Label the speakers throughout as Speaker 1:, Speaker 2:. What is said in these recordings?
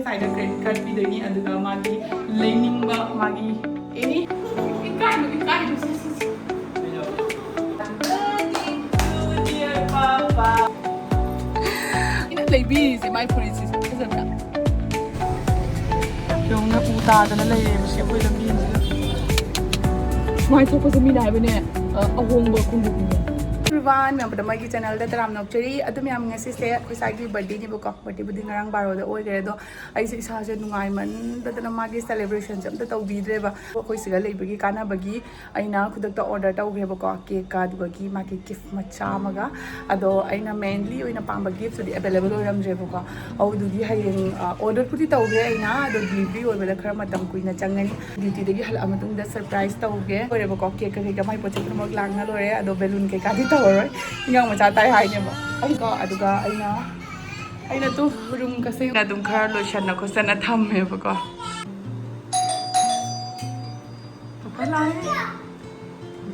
Speaker 1: Side credit card पीदनी अदुगा मागी लेनिंगबा मागी any इकाई से dear papa ina leibisi my friends fazabra yongna uta dana lei se koi lambi mai thok pa mi na habane ahongba kundu everyone मैं बदमाई channel तराम नौचरी से अखोई birthday नेबको birthday बुदी ngarang baro da oigरे दो ऐसे इसा से नुंगाई मन दना मागी सेलिब्रेशन जम त तौबीद्रेबा अखोई सिगा लेबगी कानाबगी अइना खुदक ऑर्डर तौग्रेबको केक का दुबगी मागी गिफ्ट मचा मगा अदो अइना मेनली ओइना पांबा गिफ्ट सुदी अवेलेबल ओइरमजेबको औ दुदी हायें ऑर्डर पुदी तौग्रे अइना अदो डिलीवरी ओइबदा खरा मतम कुइना चंगनी ड्यूटी दगी हल अमतुंग द सरप्राइज तौगे ओइरेबको केक के माई पोचे पुमक लांगना लोरे अदो बेलून के कादी तौरोय इंगांग मचा ताई हाइनेबा अइका अदुगा अइना तो रूम कसे ना दुम खरा लोशन खोसना थमेबको पलाई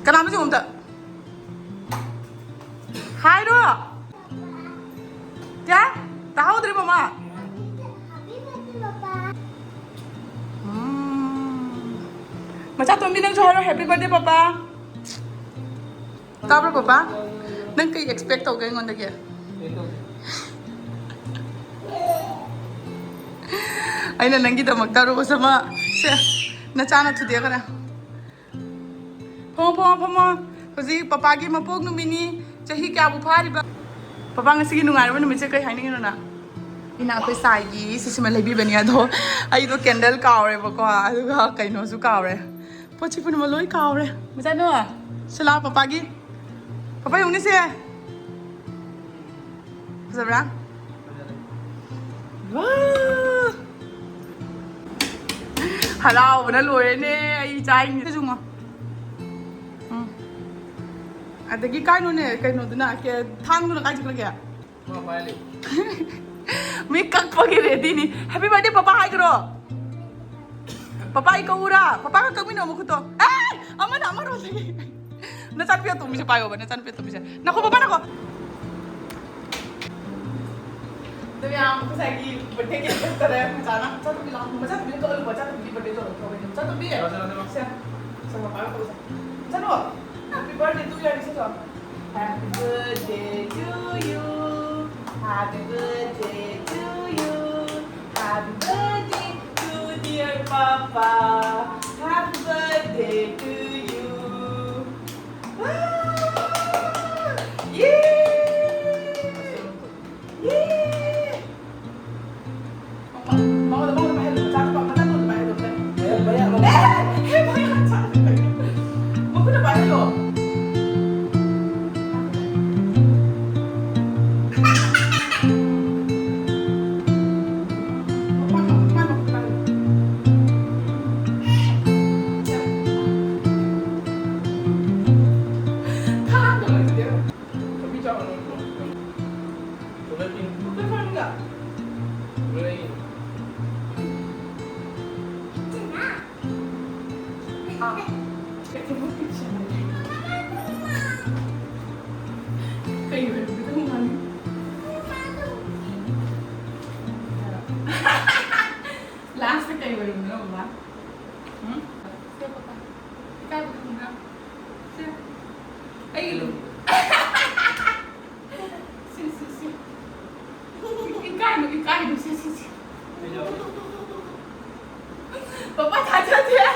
Speaker 1: कनाम से उमदा हाय रो क्या ताउद्रे ममा मचा तुम भी नंग छोरो हैप्पी बर्थडे पापा ताब्रो पापा नंग कई एक्सपेक्ट हो गए ngondage aina nangi da magtaro ko sama se na chana thude kana pom hoji papa gi mapok nu mini chahi kya bu phari ba papa ngasi gi nungai ba nu me kai haini na ina koi sai gi sisima lebi bania do ai do candle kaure ba ko adu ga kaino su kaure pochi pun ma loi kaure mja no sala papa gi papa yuni se sabra wow halaw na lore ne ai chai ni junga adagi kai no ne kai no duna ke thang no kai chikla kya ma paile me kak pagi ready ni happy birthday papa hai kro papa ai kaura papa ka kami no mo khuto eh amar ho lagi na chan pe tum se payo ba na chan pe tum se na ko papa na ko तो यहाँ हमको cycle birthday के तरह जाना चल तुम लाओ मजा तुम तो बच्चा तुम भी बर्थडे तो चल तुम भी है चल पापा को चलो हैप्पी बर्थडे टू यार इसे चल happy birthday to you happy birthday to you happy birthday to dear पापा हैप्पी बर्थडे टू यू ये Last kay baru na ba? Siya papa. Ikaw ba na? Siya. Ay lo. Si. Ikaw no si. Papa chacha dia.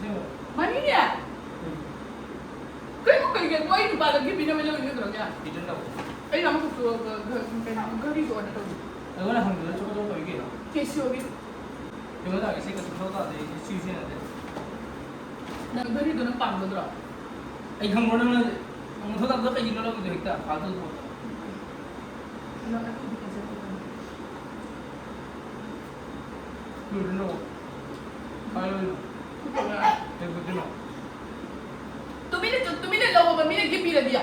Speaker 1: No. Mani dia? Kau kau ini pada lagi bina bina ini terus ya? Bina tahu. Ini nama tu gari tu ada tahu. Agak nak hamil tu kau tahu ke? Kesio ke? Yang mana kisah tu tahu tak? Ini cuci ada. Nak gari tu nak pang tu terus. Ini kamu mana? Kamu tahu tak? Tahu ini kalau kita kita falu tu. Nak aku dikasih tu. Dulu. Kalau तुमने लोगों को मैंने gift भी दिया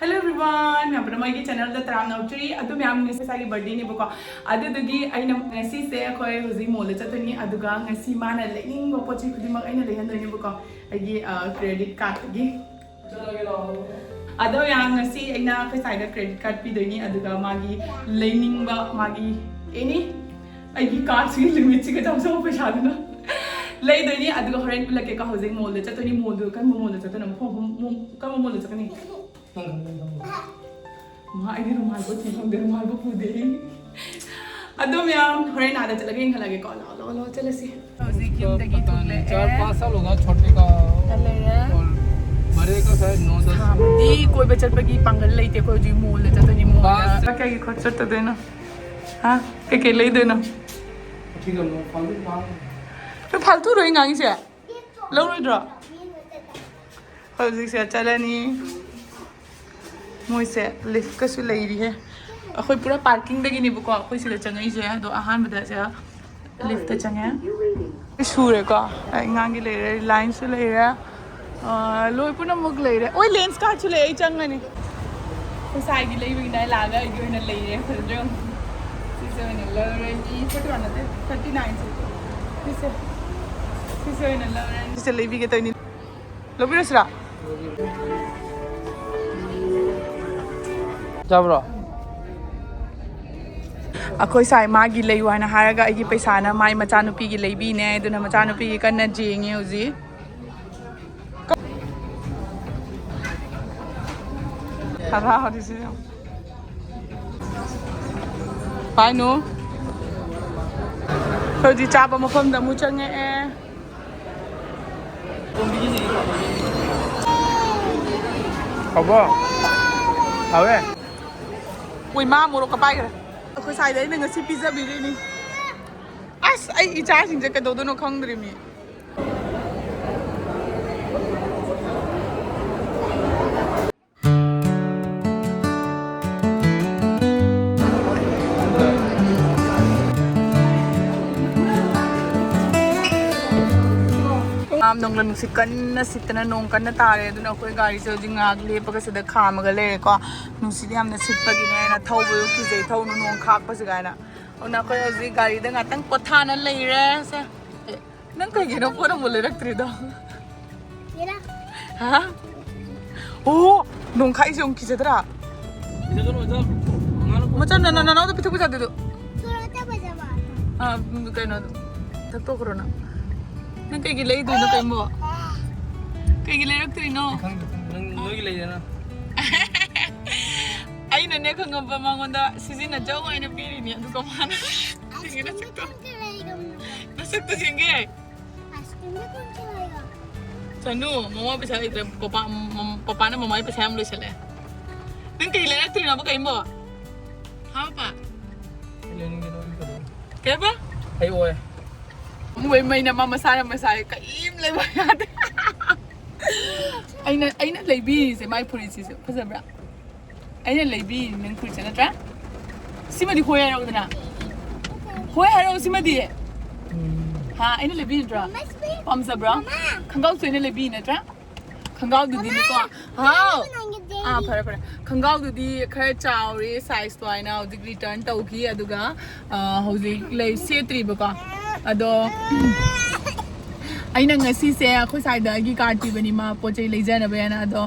Speaker 1: hello everyone मैं अपना ꯃꯣꯏꯒꯤ ꯆꯦꯅꯦꯜꯗ ꯇꯔꯥꯝꯅ ꯑꯣꯛꯆꯔꯤ ꯑꯗꯨ ꯃꯌꯥꯝ ꯉꯁꯥꯏꯒꯤ ꯕꯔꯊꯗꯦꯅꯦꯕꯀꯣ ꯑꯗꯨꯗꯨꯒꯤ ꯑꯩꯅ ꯉꯁꯤꯁꯦ ꯑꯩꯈꯣꯏ ꯍꯧꯖꯤꯛ ꯃꯣꯜꯗ ꯆꯠꯇꯣꯏꯅꯤ ꯑꯗꯨꯒ ꯉꯁꯤ ꯃꯥꯅ ꯂꯩꯅꯤꯡꯕ ꯄꯣꯠ ꯆꯩ ꯈꯨꯗꯤꯡꯃꯛ ꯑꯩꯅ ꯂꯩꯍꯟꯗꯣꯏꯅꯦꯕꯀꯣ ꯑꯩꯒꯤ ꯀ꯭ꯔꯦꯗꯤꯠ ꯀꯥꯔꯗꯇꯒꯤ ꯑꯗꯣ ꯌꯥꯝ ꯉꯁꯤ ꯑꯩꯅ ꯑꯩꯈꯣꯏ ꯁꯥꯏꯗ ꯀ꯭ꯔꯦꯗꯤꯠ ꯀꯥꯔꯗ ꯄꯤꯗꯣꯏꯅꯤ ꯑꯗꯨꯒ ꯃꯥꯒꯤ ꯂꯩꯅꯤꯡꯕ ꯃꯥꯒꯤ ꯑꯦꯅꯤ ꯑꯩꯒꯤ ꯀꯥꯔꯗꯁꯤꯒꯤ ꯂꯤꯃꯤꯠꯁꯤꯒ ꯆꯥꯎꯖꯕ ꯄꯩꯁꯥꯗꯨꯅ ꯂꯩꯗꯣꯏꯅꯤ ꯑꯗꯨꯒ ꯍꯣꯔꯦꯟ ꯎꯠꯂꯛꯀꯦꯀꯣ ꯍꯧꯖꯤꯛ ꯃꯣꯜꯗ ꯆꯠꯇꯣꯏꯅꯤ ꯃꯣꯜꯗꯨ ꯀꯔꯝꯕ ꯃꯣꯜꯗ ꯆꯠꯇꯣꯏꯅꯣ ꯀꯔꯝꯕ ꯃꯣꯜꯗ ꯆꯠꯀꯅꯤ ꯃꯥ ꯑꯩꯗꯤ ꯔꯨꯃꯥꯜꯕꯨ ꯊꯤ ꯐꯪꯗꯦ ꯔꯨꯃꯥꯜꯕꯨ ꯄꯨꯗꯦ ꯑꯗꯨ ꯃꯌꯥꯝ ꯍꯣꯔꯦꯟ ꯑꯥꯗ ꯆꯠꯂꯒ ꯌꯦꯡꯍꯜꯂꯒꯦꯀꯣ ꯂꯥꯛꯑꯣ ꯂꯥꯛꯑꯣ ꯂꯥꯛꯑꯣ ꯆꯠꯂꯁꯤ ꯍꯧꯖꯤꯛ ꯌꯨꯝꯗꯒꯤ ꯊꯣꯛꯂꯛꯑꯦ
Speaker 2: 4-5 साल होगा छोटे का और बड़े का शायद 9-10
Speaker 1: दी कोई चटपगी पांगल लेते कोई जी मोल ले जाते नहीं मोल क्या की खर्च चट्ट देना हाँ के ले देना
Speaker 2: ठीक है मैं फालतू काम
Speaker 1: तो फालतू रोई गांगी से लो रोई ड्रा हौजिक से चलनी मोइसे लिफ्ट कसु ले रही है अखोई पूरा पार्किंग दगी नहीं बुको अखोई सिले चंगई से दो आहान बदा से लिफ्ट चंगे सूरे को गांगी ले रहे लाइन से ले रहे लोई पुनः मुग ले रहे ओए लेंस का चले आई चंगनी साइगी ले भी नहीं लागा आई ना ले रहे फिर जो सिसे ने ले रहे जी 41 ना 39 सिसे ने ले रहे सिसे ले भी के तो नहीं लो भी रसरा
Speaker 2: जाबरा
Speaker 1: अखोई साई मागी लेयु हाना हारगा आगी पैसाना माई मचानुपी की लेबीने अदुना मचानुपी की कन्ना जेंगे हुजी हरा हरिसे पाइनो होजी चाबा मफमदा मु चंगे ए
Speaker 2: खबर हावे
Speaker 1: ओइ मा मोरो का पाइगरे अखोई साई दे नंग सी पिज्जा बिरिनी अस आई इचा सिंजे के दोदो नो खंगद्रि मी नोंगल नुसी कन्ना सितना नोंग कन्ना तारे अदुना अखोई गाड़ी से होजि गाग लेपगा सिदा खामगा लेरेको नुसीदि हमना सिटपगिने ना थौबो किजे थौनु नोंग खाकपसि गायना उना अखोई होजि गाड़ी दा गातंग पोथाना लेरे से नंग कगिनो फोन मो लेरक्त्रिदो येरा हा ओ नोंग खाइ जों किजेद्रा मचन न न न न पिथु बुजा देदो थोड़ा बजावा हां कइनो थक्तो करोना नंग कई गिले दो कई मो कई गिले रक्त्रिनो
Speaker 2: नोगी ले देना
Speaker 1: आई नने खंगब मांगोंदा सिजिना जाव आइना पीरिनी अदु कमाना सिगिना सकतो नसक्तो जेंगे आइसक्रीम में कौन चलाएगा चनु मम्मा पैसा इधर पापा ने मम्मा पैसा हम लोचले नंग कई ले रक्त्रिनो बा कई मो हां पापा
Speaker 2: लेने के नोगी करो
Speaker 1: के बा
Speaker 2: आई ओए
Speaker 1: मुई मैना मा मसाय कईम लेबा याद अइना लेबी से माई फुरी से फजबरा अइना लेबी नंग फुरी से नत्रा सिमदि होय हारौदना होय हारौ सिमदि हां अइना लेबी नत्रा पमजबरा खंगाव सोइना लेबी नत्रा खंगाव दुदि निको हां फरे फरे खंगाव दुदि खरे चावरे साइज तो आइना हौजिक रिटर्न तौखी अदुगा हौजिक ले सेत्रिबको अदो अइना ngasi se akhoi sai da gi card pi bani ma pochai leijana bayana ado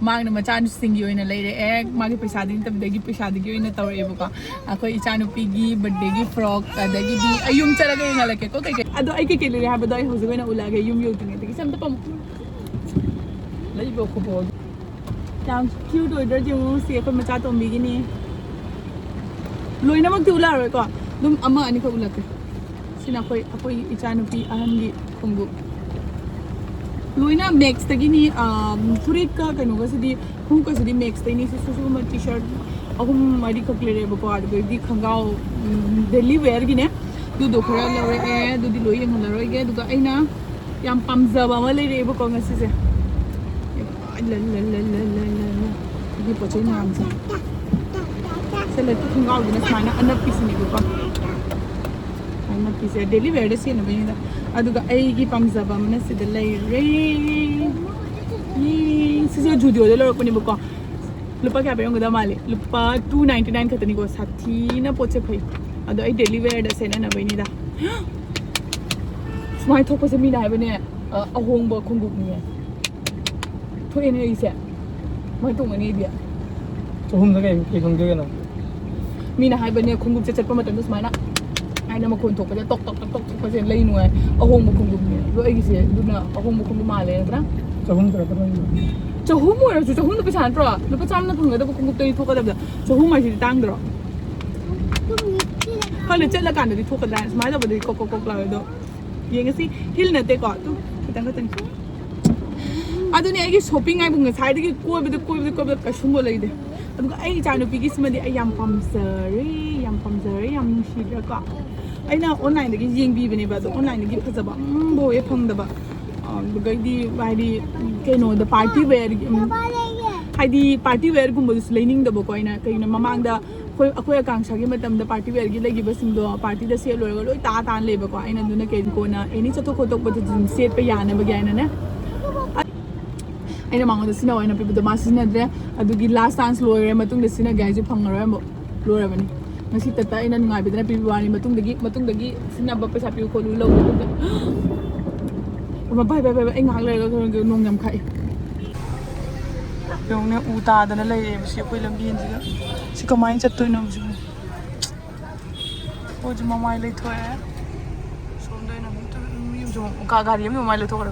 Speaker 1: mang na machan singi oina leire ek magi paisa din tab dagi paisa dagi oina tawre buka akhoi ichanu pi gi birthday gi frock adagi di ayum chalaga ngala ke ko kai ado ai ke le ha badai hoje oina ulage yum yu tine dagi sam tapam lai bo ko bo tam cute order ji mu se ko macha tombi gi ni loina mak ti ula ro ko dum ama ani ko ulake sina akhoi ichanu pi ahan gi khumbu लोइना मैक्स तगी नी फुरिट का कनो गसदी हुम कसदी max तनी से सुसु म टी-शर्ट अहुम मारी खकले रे बको आद दी खंगाव डेली वेयर गिने दु दो खरा लरे ए दु दि लोइ यंग लरे गे दुगा आइना याम पमजबा म ले रे बको ngasi से ल ल ल ल ल ल दि पचे नाम से सेले खंगाव गिने स्माना अनप पिसनी बको अनप पिसे डेली वेयर से न बनिदा अदुगा एगी पमजबा मन सिद लैरे नि सिसे Judeo they लरकनि बको lupa kaya pa yung gada mali lupa 299 katani ko sathi na poche phai ado ai daily wear da sena na bai ni da smai thok pa se mi na ba ne ahong ba khunggup ni thoi ne ise mai tung ani dia
Speaker 2: Chahum na kayo kung gawin na.
Speaker 1: mi na hai ba ne khunggup che chat pa matam smai na ai na ma khon thok pa tok tok tok tok pa se lai nu ai ahong ba khunggup ni do ai se du na ahong ba khunggup ma le na
Speaker 2: Chahum ka pa rin.
Speaker 1: chahum mo ra chahum na pa san pro lupa cham na phang da ba khunggup toi thok ka da chahum mai si tang droเขาเลยเจ็ดละกันเดี๋ยวที่ทุกกันได้สมัยเราไปดูกกเราดูยังไงสิฮิลเนี่ยเตะก่อนตู้ตั้งก็ตั้งอ่ะตัวนี้ไอ้ช้อปปิ้งไอ้บุ้งใช้ที่กล้วยไปดูกล้วยกระชุ่มหมดเลยเด้อแล้วก็ไอ้จานนูปีกิสมาดิไอ้ยำปัมเซอรี่ยำชีสแล้วก็ไอ้น่ะออนไลน์เด็กยิงบีไปเนี่ยแบบออนไลน์เด็กพัฒนาบ้างโบยพังเด้อบ้าบุกไอ้ดีไอ้ดีแค่โน่เดอะปาร์ตี้เวร์ไอ้ดีปาร์ตี้เวร์กุมบุษเลนิ่งเด้อบุกไอ้น่ะแค่โน่มามังเด้อअखोई आकांक्षा की मतलब party wear की लगी party cell लोग लोई तान लेबको अना कौन any चतु खोटोप set पे याने बगैने अगर मांगोद पीबद मा सिद्रे लास्ट चांस लोरे गैस फंगरो लोरबनी तत्ता अना नुआबदना पीबानी पैसा पीयू खोलू लो भाई नोंग यम खाई ने उ तादना लेबी लंबीन से कमाइन चतुनो ममाई लेथोए सोमदना का गाड़ी में ममाई लेथोर